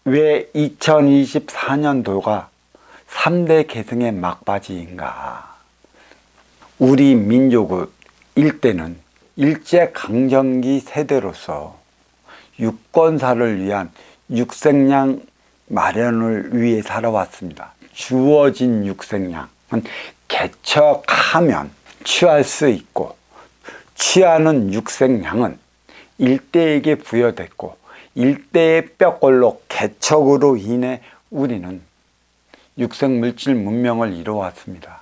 왜 2024년도가 3대 계승의 막바지인가? 우리 민족의 일대는 일제강점기 세대로서 유권사를 위한 육색량 마련을 위해 살아왔습니다. 주어진 육색량은 개척하면 취할 수 있고, 취하는 육색량은 일대에게 부여됐고, 일대의 뼈골로 개척으로 인해 우리는 육색물질 문명을 이루어왔습니다.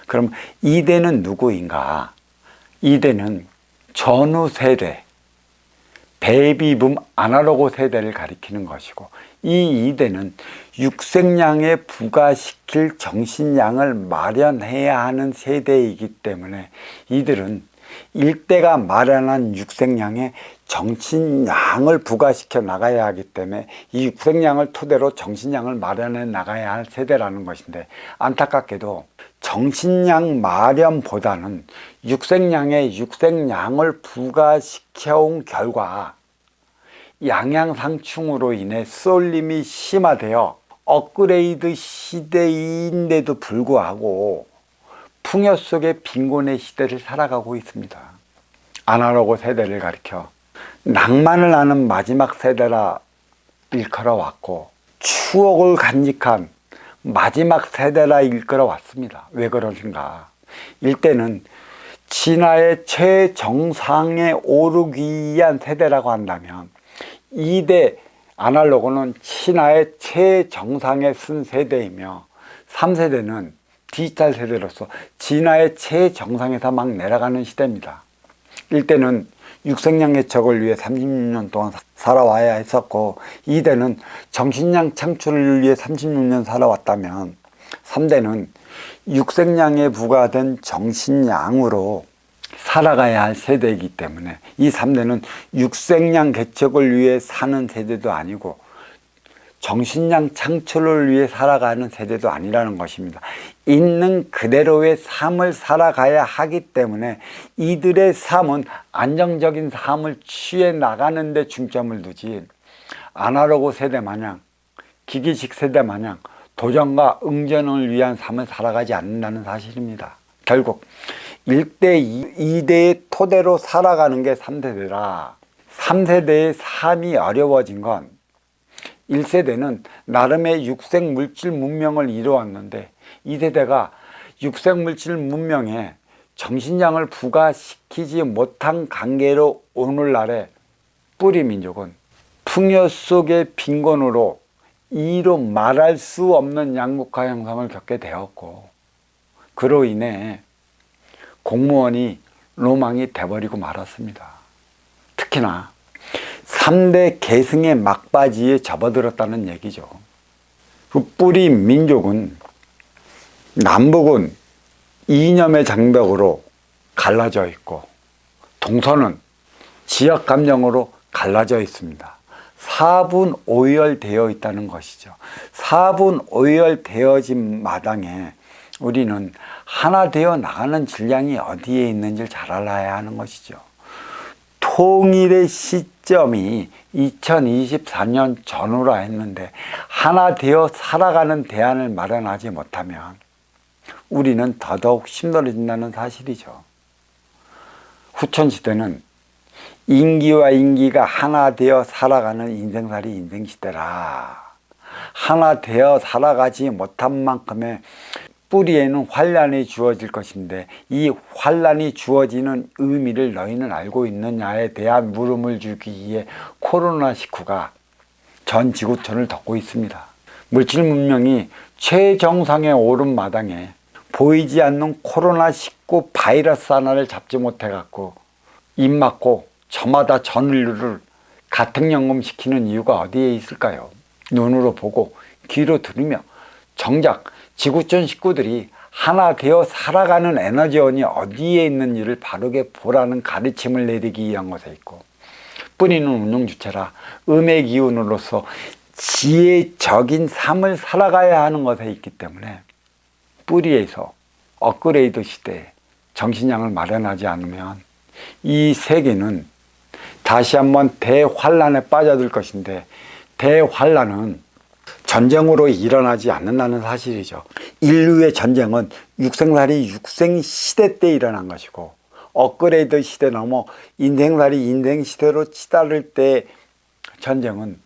그럼 이대는 누구인가? 이대는 전후 세대, 베이비붐 아날로그 세대를 가리키는 것이고, 이 이대는 육색량에 부과시킬 정신량을 마련해야 하는 세대이기 때문에 이들은 일대가 마련한 육색량에 정신량을 부과시켜 나가야 하기 때문에 이 육색량을 토대로 정신량을 마련해 나가야 할 세대라는 것인데, 안타깝게도 정신량 마련보다는 육색량에 육색량을 부과시켜 온 결과 양양상충으로 인해 쏠림이 심화되어 업그레이드 시대인데도 불구하고 풍요 속의 빈곤의 시대를 살아가고 있습니다. 아날로그 세대를 가리켜 낭만을 아는 마지막 세대라 일컬어 왔고, 추억을 간직한 마지막 세대라 일컬어 왔습니다. 왜 그러신가? 일대는 진화의 최정상에 오르기 위한 세대라고 한다면, 2대 아날로그는 진화의 최정상에 쓴 세대이며, 3세대는 디지털 세대로서 진화의 최정상에서 막 내려가는 시대입니다. 일대는 육색량 개척을 위해 36년 동안 살아와야 했었고, 2대는 정신량 창출을 위해 36년 살아왔다면, 3대는 육색량에 부과된 정신량으로 살아가야 할 세대이기 때문에 이 3대는 육색량 개척을 위해 사는 세대도 아니고 정신량 창출을 위해 살아가는 세대도 아니라는 것입니다. 있는 그대로의 삶을 살아가야 하기 때문에 이들의 삶은 안정적인 삶을 취해 나가는 데 중점을 두지, 아날로그 세대 마냥, 기기식 세대 마냥 도전과 응전을 위한 삶을 살아가지 않는다는 사실입니다. 결국 1대, 2대의 토대로 살아가는 게 3세대라 3세대의 삶이 어려워진 건, 1세대는 나름의 육색물질 문명을 이루었는데 2세대가 육색물질 문명에 정신량을 부과시키지 못한 관계로 오늘날의 뿌리민족은 풍요 속의 빈곤으로 이로 말할 수 없는 양극화 현상을 겪게 되었고, 그로 인해 공무원이 로망이 돼버리고 말았습니다. 특히나 3대 계승의 막바지에 접어들었다는 얘기죠. 그 뿌리 민족은 남북은 이념의 장벽으로 갈라져 있고, 동서는 지역 감정으로 갈라져 있습니다. 4분 5열 되어 있다는 것이죠. 4분 5열 되어진 마당에 우리는 하나 되어 나가는 질량이 어디에 있는지를 잘 알아야 하는 것이죠. 통일의 시점이 2024년 전후라 했는데 하나 되어 살아가는 대안을 마련하지 못하면 우리는 더더욱 힘들어진다는 사실이죠. 후천시대는 인기와 인기가 하나 되어 살아가는 인생살이 인생시대라. 하나 되어 살아가지 못한 만큼의 뿌리에는 환란이 주어질 것인데, 이 환란이 주어지는 의미를 너희는 알고 있느냐에 대한 물음을 주기 위해 코로나19가 전 지구촌을 덮고 있습니다. 물질 문명이 최정상에 오른 마당에 보이지 않는 코로나19 바이러스 하나를 잡지 못해갖고 입 막고 저마다 전인류를 가택연금시키는 이유가 어디에 있을까요? 눈으로 보고 귀로 들으며 정작 지구촌 식구들이 하나 되어 살아가는 에너지원이 어디에 있는지를 바르게 보라는 가르침을 내리기 위한 것에 있고, 뿌리는 운영주체라 음의 기운으로서 지혜적인 삶을 살아가야 하는 것에 있기 때문에 뿌리에서 업그레이드 시대에 정신량을 마련하지 않으면 이 세계는 다시 한번 대환란에 빠져들 것인데, 대환란은 전쟁으로 일어나지 않는다는 사실이죠. 인류의 전쟁은 육생살이 육생시대 때 일어난 것이고, 업그레이드 시대 넘어 인생살이 인생시대로 치달을 때 전쟁은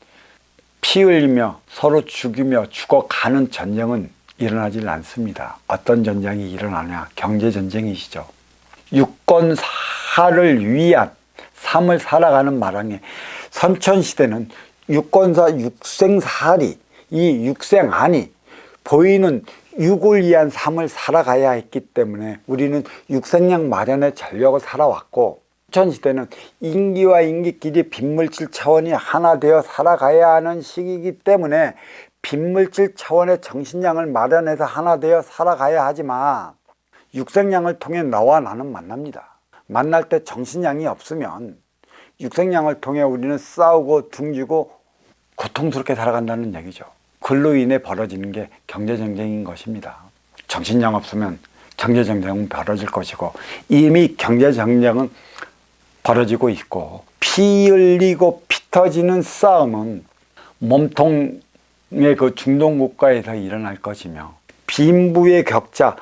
피 흘리며 서로 죽이며 죽어가는 전쟁은 일어나질 않습니다. 어떤 전쟁이 일어나냐? 경제전쟁이시죠. 유권사를 위한 삶을 살아가는 마당에 선천시대는 유권사 육생살이, 이 육생안이 보이는 육을 위한 삶을 살아가야 했기 때문에 우리는 육생량 마련의 전력을 살아왔고, 선천시대는 인기와 인기끼리 빈물질 차원이 하나 되어 살아가야 하는 시기이기 때문에 빈물질 차원의 정신량을 마련해서 하나 되어 살아가야 하지만, 육생량을 통해 너와 나는 만납니다. 만날 때 정신량이 없으면 육생량을 통해 우리는 싸우고 둥지고 고통스럽게 살아간다는 얘기죠. 그로 인해 벌어지는 게 경제전쟁인 것입니다. 정신량 없으면 경제전쟁은 벌어질 것이고, 이미 경제전쟁은 벌어지고 있고, 피 흘리고 피 터지는 싸움은 몸통의 그 중동 국가에서 일어날 것이며, 빈부의 격차,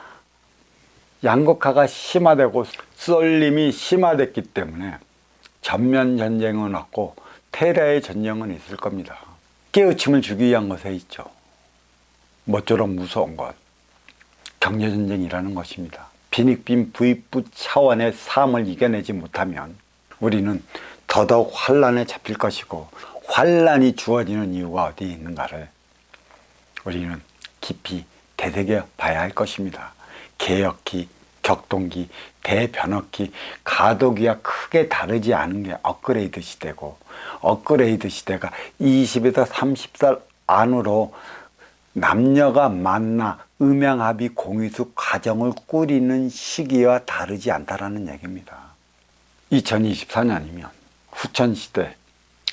양극화가 심화되고 쏠림이 심화됐기 때문에 전면 전쟁은 없고 테러의 전쟁은 있을 겁니다. 깨우침을 주기 위한 것에 있죠. 모쪼록 무서운 것, 경제전쟁이라는 것입니다. 빈익빈 부익부 차원의 삶을 이겨내지 못하면 우리는 더더욱 환란에 잡힐 것이고, 환란이 주어지는 이유가 어디에 있는가를 우리는 깊이 되새겨 봐야 할 것입니다. 개혁기, 격동기, 대변혁기, 가도기와 크게 다르지 않은 게 업그레이드 시대고, 업그레이드 시대가 20에서 30살 안으로 남녀가 만나 음양합의 공유수 가정을 꾸리는 시기와 다르지 않다라는 얘기입니다. 2024년이면 후천시대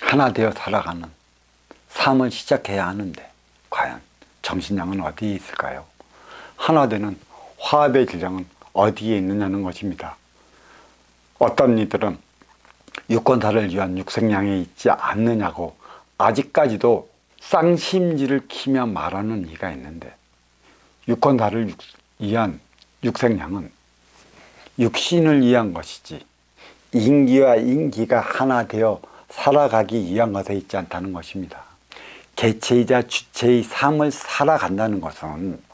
하나 되어 살아가는 삶을 시작해야 하는데 과연 정신량은 어디에 있을까요? 하나 되는 화합의 질량은 어디에 있느냐는 것입니다. 어떤 이들은 유권사를 위한 육생량에 있지 않느냐고 아직까지도 쌍심지를 키며 말하는 이가 있는데, 유권사를 위한 육생량은 육신을 위한 것이지 인기와 인기가 하나 되어 살아가기 위한 것에 있지 않다는 것입니다. 개체이자 주체의 삶을 살아간다는 것은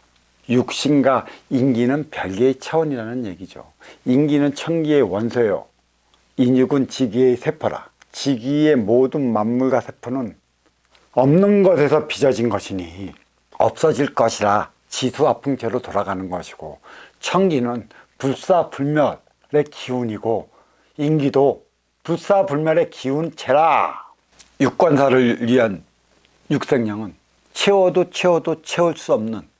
육신과 인기는 별개의 차원이라는 얘기죠. 인기는 천기의 원소요, 인육은 지기의 세포라. 지기의 모든 만물과 세포는 없는 것에서 빚어진 것이니 없어질 것이라 지수화풍체로 돌아가는 것이고, 천기는 불사불멸의 기운이고 인기도 불사불멸의 기운체라. 유권사를 위한 육생량은 채워도 채울 수 없는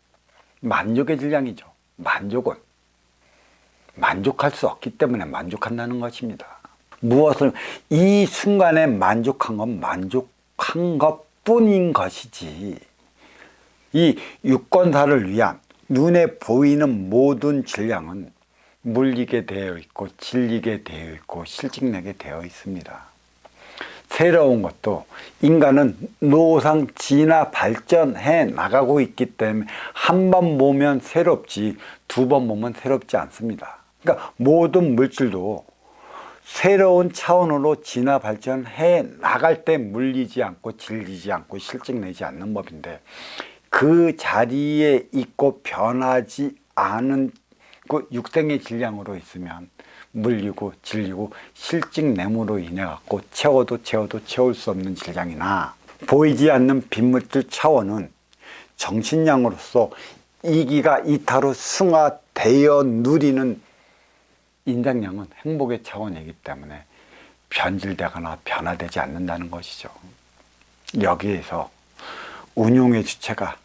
만족의 질량이죠. 만족은 만족할 수 없기 때문에 만족한다는 것입니다. 무엇을 이 순간에 만족한 건 만족한 것뿐인 것이지, 이 유권사를 위한 눈에 보이는 모든 질량은 물리게 되어 있고 질리게 되어 있고 실직내게 되어 있습니다. 새로운 것도 인간은 노상 진화 발전해 나가고 있기 때문에 한 번 보면 새롭지 두 번 보면 새롭지 않습니다. 그러니까 모든 물질도 새로운 차원으로 진화 발전해 나갈 때 물리지 않고 질리지 않고 실직내지 않는 법인데, 그 자리에 있고 변하지 않은 그 육생의 질량으로 있으면 물리고 질리고 실직냄으로 인해 갖고 채워도 채울 수 없는 질량이나, 보이지 않는 빈물질 차원은 정신량으로서 이기가 이타로 승화되어 누리는 인장량은 행복의 차원이기 때문에 변질되거나 변화되지 않는다는 것이죠. 여기에서 운용의 주체가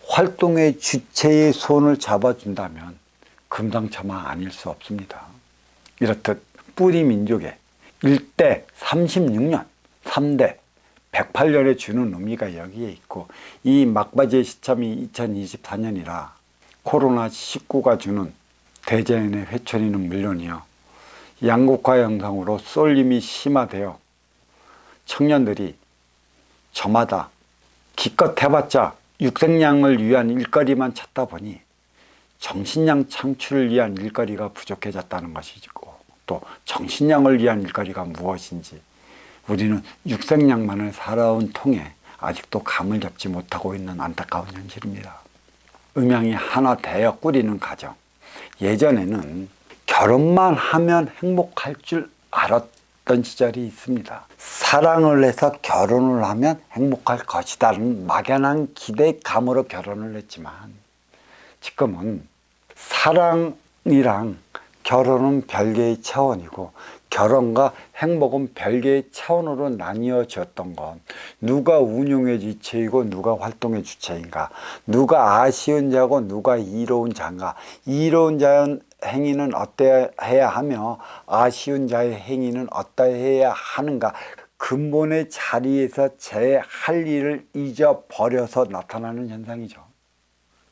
활동의 주체의 손을 잡아준다면 금상첨화 아닐 수 없습니다. 이렇듯 뿌리 민족의 1대 36년, 3대 108년에 주는 의미가 여기에 있고, 이 막바지의 시점이 2024년이라 코로나19가 주는 대자연의 회초리는 물론이요, 양극화 현상으로 쏠림이 심화되어 청년들이 저마다 기껏 해봤자 육생량을 위한 일거리만 찾다 보니 정신량 창출을 위한 일거리가 부족해졌다는 것이고, 또 정신량을 위한 일거리가 무엇인지 우리는 육생량만을 살아온 통에 아직도 감을 잡지 못하고 있는 안타까운 현실입니다. 음양이 하나 되어 꾸리는 가정. 예전에는 결혼만 하면 행복할 줄 알았던 시절이 있습니다. 사랑을 해서 결혼을 하면 행복할 것이다는 막연한 기대감으로 결혼을 했지만, 지금은 사랑이랑 결혼은 별개의 차원이고 결혼과 행복은 별개의 차원으로 나뉘어졌던 건, 누가 운용의 주체이고 누가 활동의 주체인가, 누가 아쉬운 자고 누가 이로운 자인가, 이로운 자의 행위는 어떠해야 하며 아쉬운 자의 행위는 어떠해야 하는가, 근본의 자리에서 제 할 일을 잊어버려서 나타나는 현상이죠.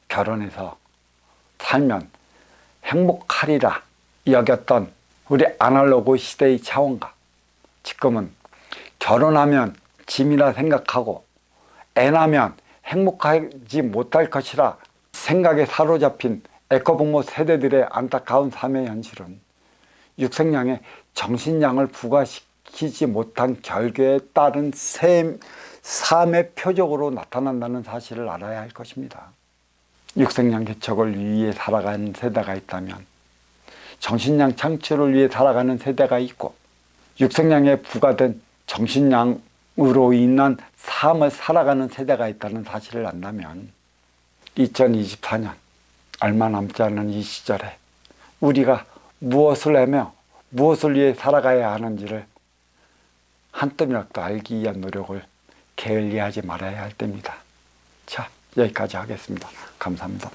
결혼해서 살면 행복하리라 여겼던 우리 아날로그 시대의 차원과, 지금은 결혼하면 짐이라 생각하고 애 낳으면 행복하지 못할 것이라 생각에 사로잡힌 에코부모 세대들의 안타까운 삶의 현실은 육생량에 정신량을 부과시키지 못한 결과에 따른 삶의 표적으로 나타난다는 사실을 알아야 할 것입니다. 육생량 개척을 위해 살아가는 세대가 있다면 정신량 창출을 위해 살아가는 세대가 있고, 육생량에 부과된 정신량으로 인한 삶을 살아가는 세대가 있다는 사실을 안다면 2024년 얼마 남지 않은 이 시절에 우리가 무엇을 하며 무엇을 위해 살아가야 하는지를 한뼘이라도 알기 위한 노력을 게을리하지 말아야 할 때입니다. 자, 여기까지 하겠습니다. 감사합니다.